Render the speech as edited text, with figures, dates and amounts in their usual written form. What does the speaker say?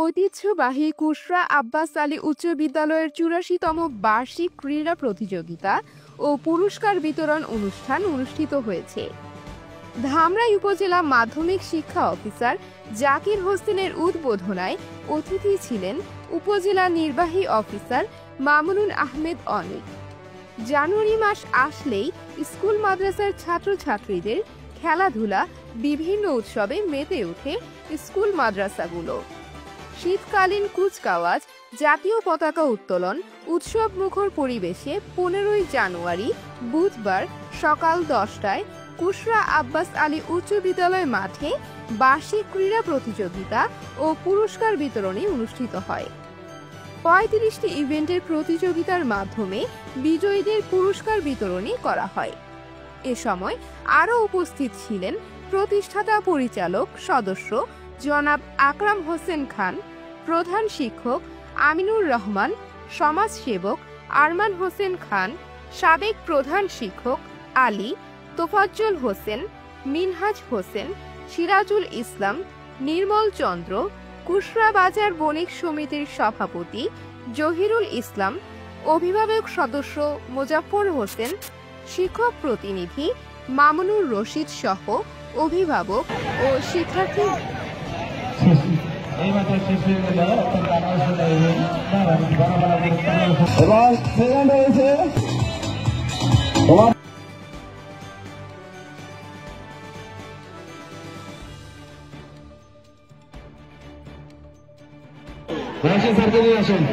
ঐতিহ্যবাহী কুশরা আব্বাস আলী উচ্চ বিদ্যালয়ের ৮৪তম বার্ষিক ক্রীড়া প্রতিযোগিতা ও পুরস্কার বিতরণ অনুষ্ঠান অনুষ্ঠিত হয়েছে। ধামরাই উপজেলা মাধ্যমিক শিক্ষা অফিসার জাকির হোসেনের উদ্বোধনায় অতিথি ছিলেন উপজেলা নির্বাহী অফিসার মামুনুল আহমেদ অনিক। জানুয়ারি মাস আসলেই স্কুল মাদ্রাসার ছাত্রছাত্রীদের খেলাধুলা, বিভিন্ন উৎসবে মেতে ওঠে স্কুল মাদ্রাসাগুলো। শীতকালীন কুচকাওয়াজ, জাতীয় পতাকা উত্তোলন, উৎসব মুখর পরিবেশে 15ই জানুয়ারি বুধবার সকাল 10টায় কুশরা আব্বাস আলী উচ্চ বিদ্যালয় মাঠে বার্ষিক ক্রীড়া প্রতিযোগিতা ও পুরস্কার বিতরণী অনুষ্ঠিত হয়। 35টি ইভেন্টের প্রতিযোগিতার মাধ্যমে বিজয়ীদের পুরস্কার বিতরণী করা হয়। এ সময় আরও উপস্থিত ছিলেন প্রতিষ্ঠাতা পরিচালক সদস্য জনাব আকরাম হোসেন খান, প্রধান শিক্ষক আমিনুর রহমান, সমাজসেবক আরমান হোসেন খান, সাবেক প্রধান শিক্ষক আলী, তোফাজ্জল হোসেন, মিনহাজ হোসেন, সিরাজুল ইসলাম, নির্মল চন্দ্র, কুশরা বাজার বণিক সমিতির সভাপতি জহিরুল ইসলাম, অভিভাবক সদস্য মোজাফফর হোসেন, শিক্ষক প্রতিনিধি মামুনুর রশিদ সহ অভিভাবক ও শিক্ষার্থী। আসেন